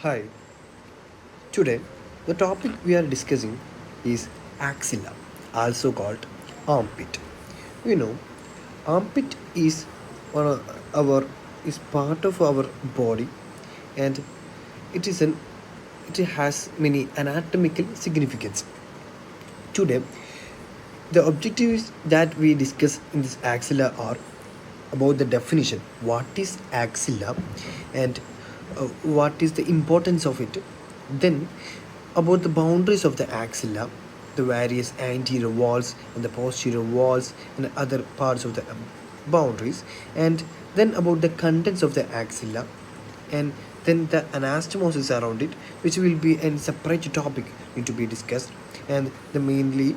Hi, today the topic we are discussing is axilla, also called armpit. You know, armpit is one of our is part of our body, and it is an it has many anatomical significance. Today, the objectives that we discuss in this axilla are about the definition, what is axilla, and what is the importance of it. Then about the boundaries of the axilla, the various anterior walls and the posterior walls and other parts of the boundaries, and then about the contents of the axilla, and then the anastomosis around it, which will be a separate topic need to be discussed, and the mainly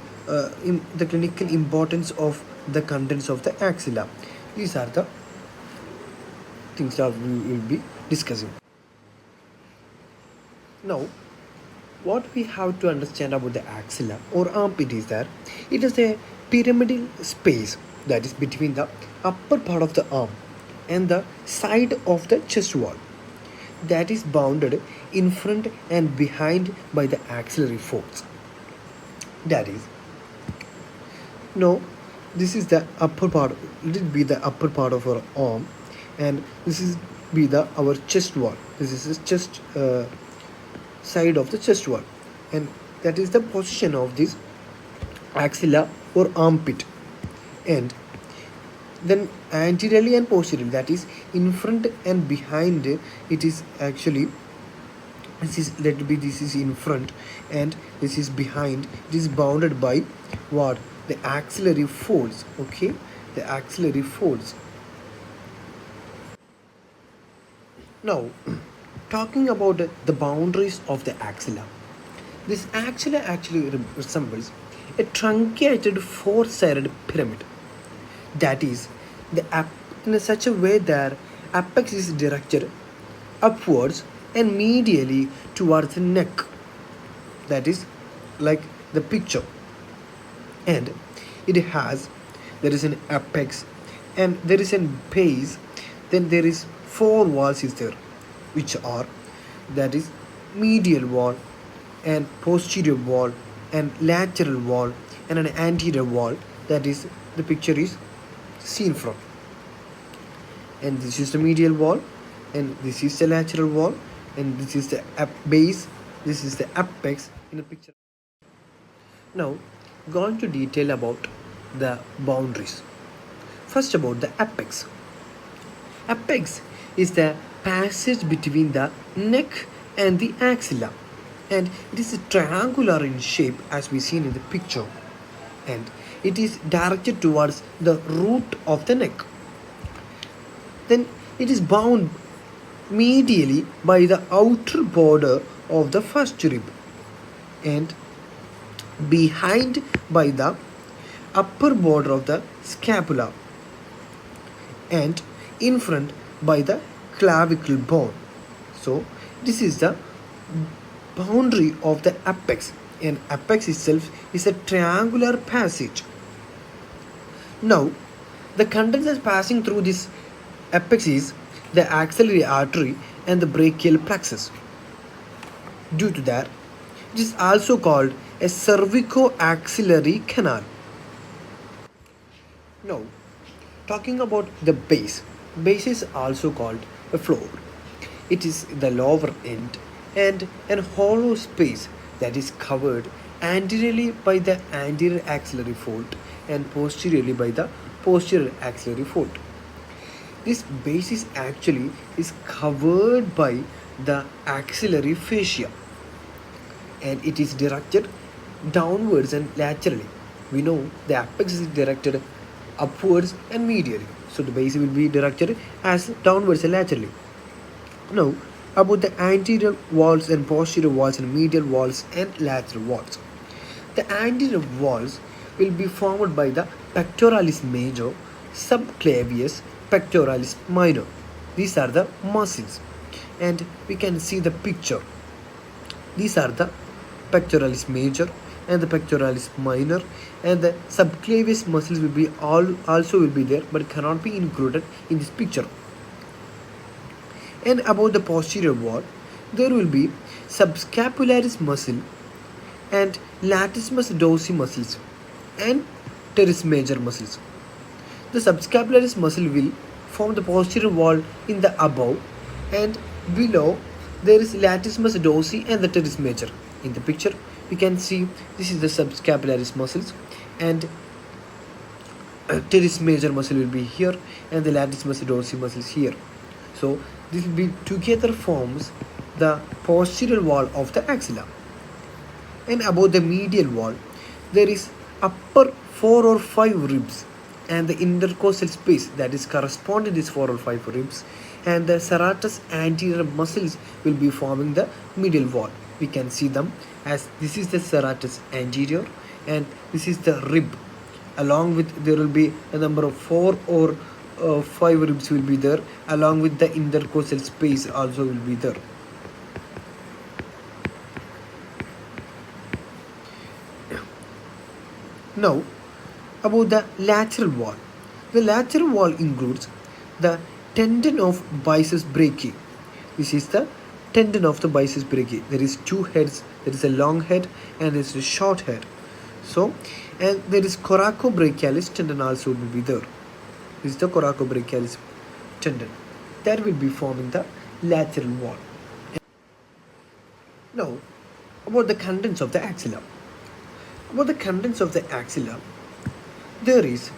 in the clinical importance of the contents of the axilla. These are the things that we will be discussing. Now, what we have to understand about the axilla or armpit is that it is a pyramidal space that is between the upper part of the arm and the side of the chest wall, that is bounded in front and behind by the axillary folds. That is, no, this is the upper part. Let it be the upper part of our arm, and this is be the our chest wall. This is the chest side of the chest wall, and that is the position of this axilla or armpit. And then anteriorly and posteriorly, that is in front and behind, it is actually this is let it be this is in front and this is behind. It is bounded by what? The axillary folds. Okay, the axillary folds. Now, talking about the boundaries of the axilla, this axilla actually resembles a truncated four-sided pyramid. That is, in such a way that apex is directed upwards and medially towards the neck. That is like the picture. And it has, there is an apex and there is a base, then there is four walls is there, which are, that is medial wall and posterior wall and lateral wall and an anterior wall, that is the picture is seen from. And this is the medial wall, and this is the lateral wall, and this is the base, this is the apex in the picture. Now, going to detail about the boundaries. First, about the apex. Apex is the passage between the neck and the axilla, and it is triangular in shape as we seen in the picture, and it is directed towards the root of the neck. Then it is bound medially by the outer border of the first rib and behind by the upper border of the scapula and in front by the clavicle bone. So this is the boundary of the apex, and apex itself is a triangular passage. Now, the contents that's passing through this apex is the axillary artery and the brachial plexus. Due to that, it is also called a cervico-axillary canal. Now, talking about the base. Base is also called a floor. It is the lower end and an hollow space that is covered anteriorly by the anterior axillary fold and posteriorly by the posterior axillary fold. This base is covered by the axillary fascia, and it is directed downwards and laterally. We know the apex is directed upwards and medially, so the base will be directed as downwards and laterally. Now, about the anterior walls and posterior walls and medial walls and lateral walls. The anterior walls will be formed by the pectoralis major, subclavius, pectoralis minor. These are the muscles, and we can see the picture. These are the pectoralis major and the pectoralis minor, and the subclavius muscles will be also will be there, but cannot be included in this picture. And about the posterior wall, there will be subscapularis muscle and latissimus dorsi muscles and teres major muscles. The subscapularis muscle will form the posterior wall in the above, and below there is latissimus dorsi and the teres major. In the picture we can see this is the subscapularis muscles, and teres major muscle will be here and the latissimus dorsi muscles here. So this will be together forms the posterior wall of the axilla. And above the medial wall there is upper 4 or 5 ribs and the intercostal space that is corresponding to these 4 or 5 ribs, and the serratus anterior muscles will be forming the medial wall. We can see them as this is the serratus anterior and this is the rib. Along with there will be a number of 4 or 5 ribs will be there, along with the intercostal space also will be there. Now about the lateral wall. The lateral wall includes the tendon of biceps brachii. This is the tendon of the biceps brachii. There is 2 heads. There is a long head and there is a short head. So, and there is coracobrachialis tendon also will be there. This is the coracobrachialis tendon that will be forming the lateral wall. Now about the contents of the axilla. About the contents of the axilla, there is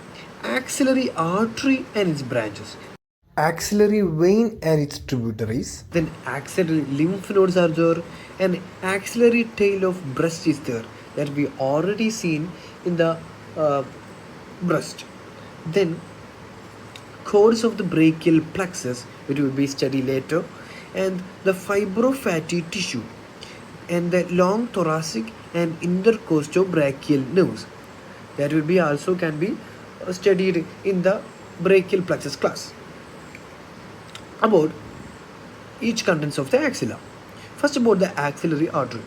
axillary artery and its branches, axillary vein and its tributaries, then axillary lymph nodes are there, and axillary tail of breast is there that we already seen in the breast. Then cords of the brachial plexus, which will be studied later, and the fibrofatty tissue, and the long thoracic and intercostobrachial nerves that will be also can be studied in the brachial plexus class. About each contents of the axilla. First about the axillary artery.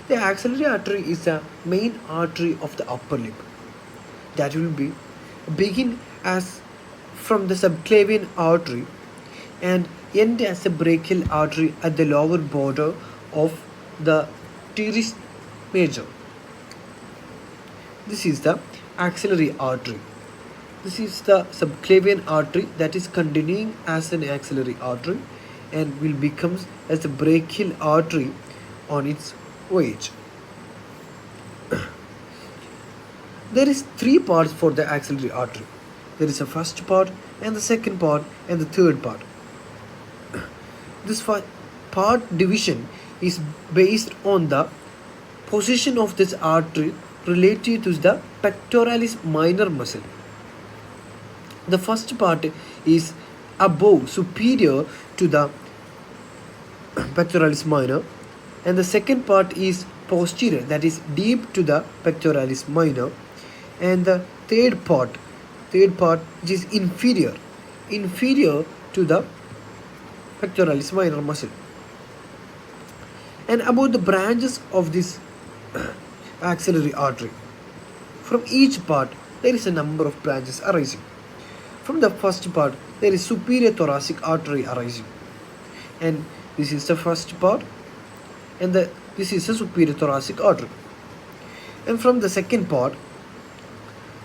The axillary artery is the main artery of the upper lip that will be begin as from the subclavian artery and end as a brachial artery at the lower border of the teres major. This is the axillary artery. This is the subclavian artery that is continuing as an axillary artery and will become as the brachial artery on its voyage. There is 3 parts for the axillary artery. There is a first part and the second part and the third part. This part division is based on the position of this artery related to the pectoralis minor muscle. The first part is above, superior to the pectoralis minor, and the second part is posterior, that is deep to the pectoralis minor, and the third part which is inferior to the pectoralis minor muscle. And about the branches of this axillary artery, from each part there is a number of branches arising. From the first part there is superior thoracic artery arising, and this is the first part, and this is the superior thoracic artery. And from the second part,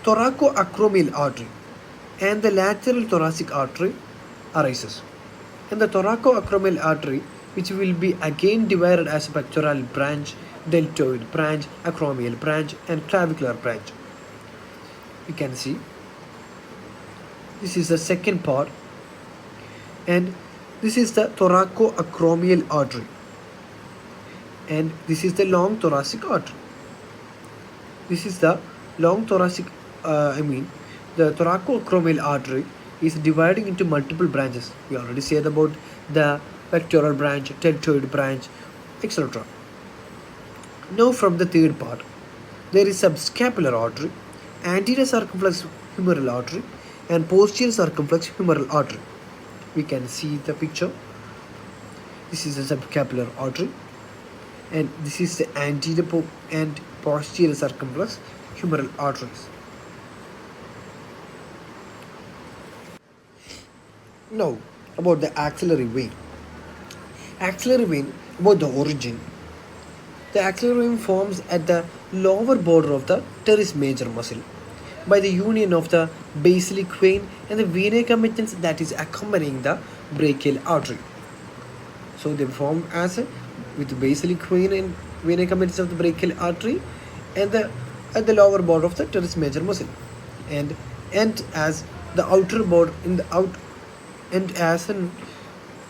thoracoacromial artery and the lateral thoracic artery arises, and the thoracoacromial artery, which will be again divided as a pectoral branch, deltoid branch, acromial branch, and clavicular branch. You can see this is the second part, and this is the thoracoacromial artery, and this is the long thoracic artery. This is the long thoracic the thoracoacromial artery is dividing into multiple branches. We already said about the pectoral branch, deltoid branch, etc. Now from the third part, there is subscapular artery, anterior circumflex humeral artery, and posterior circumflex humeral artery. We can see the picture. This is the subscapular artery, and this is the anterior and posterior circumflex humeral arteries. Now about the axillary vein. Axillary vein, about the origin. The axillary vein forms at the lower border of the teres major muscle by the union of the basilic vein and the vena comitans that is accompanying the brachial artery. So they form as with the basilic vein and vena comitans of the brachial artery and the at the lower border of the teres major muscle and end as the outer border in the out and as a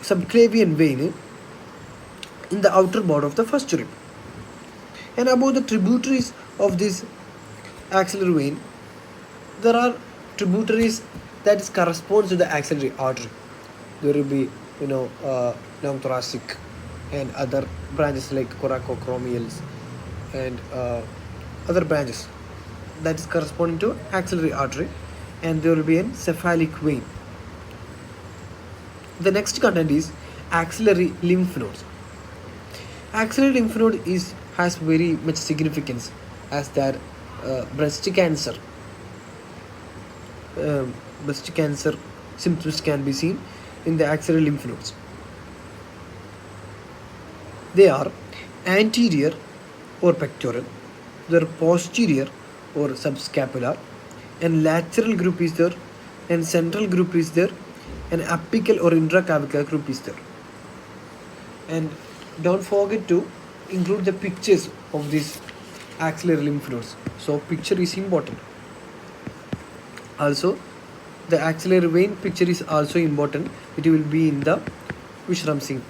subclavian vein in the outer border of the first rib. And about the tributaries of this axillary vein, there are tributaries that is corresponds to the axillary artery. There will be, long thoracic and other branches like coracochromials and other branches that is corresponding to axillary artery, and there will be a cephalic vein. The next content is axillary lymph nodes. Axillary lymph node has very much significance as that breast cancer symptoms can be seen in the axillary lymph nodes. They are anterior or pectoral, they are posterior or subscapular, and lateral group is there, and central group is there, and apical or intraclavicular group is there. And don't forget to include the pictures of these axillary lymph nodes. So picture is important. Also, the axillary vein picture is also important. It will be in the Vishram Singh.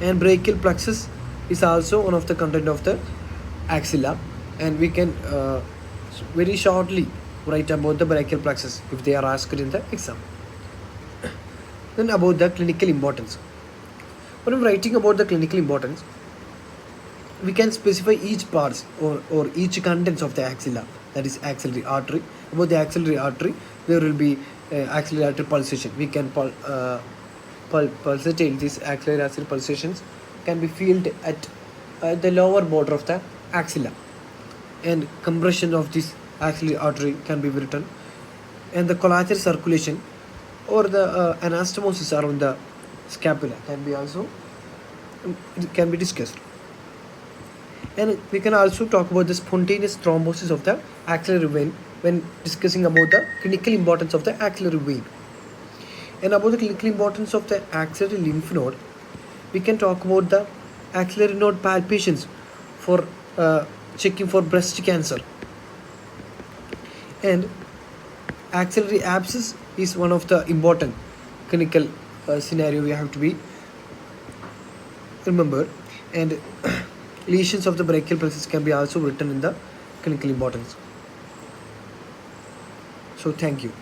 And brachial plexus is also one of the content of the axilla, and we can very shortly write about the brachial plexus if they are asked in the exam. Then about the clinical importance. When writing about the clinical importance, we can specify each parts or each contents of the axilla, that is axillary artery. About the axillary artery, there will be axillary artery pulsation. We can pulsate these axillary artery pulsations can be felt at the lower border of the axilla, and compression of this axillary artery can be written, and the collateral circulation or the anastomosis around the scapula can be discussed. And we can also talk about the spontaneous thrombosis of the axillary vein when discussing about the clinical importance of the axillary vein. And about the clinical importance of the axillary lymph node, we can talk about the axillary node palpations for checking for breast cancer. And axillary abscess is one of the important clinical scenario we have to be remembered, and lesions of the brachial plexus can be also written in the clinical importance. So thank you.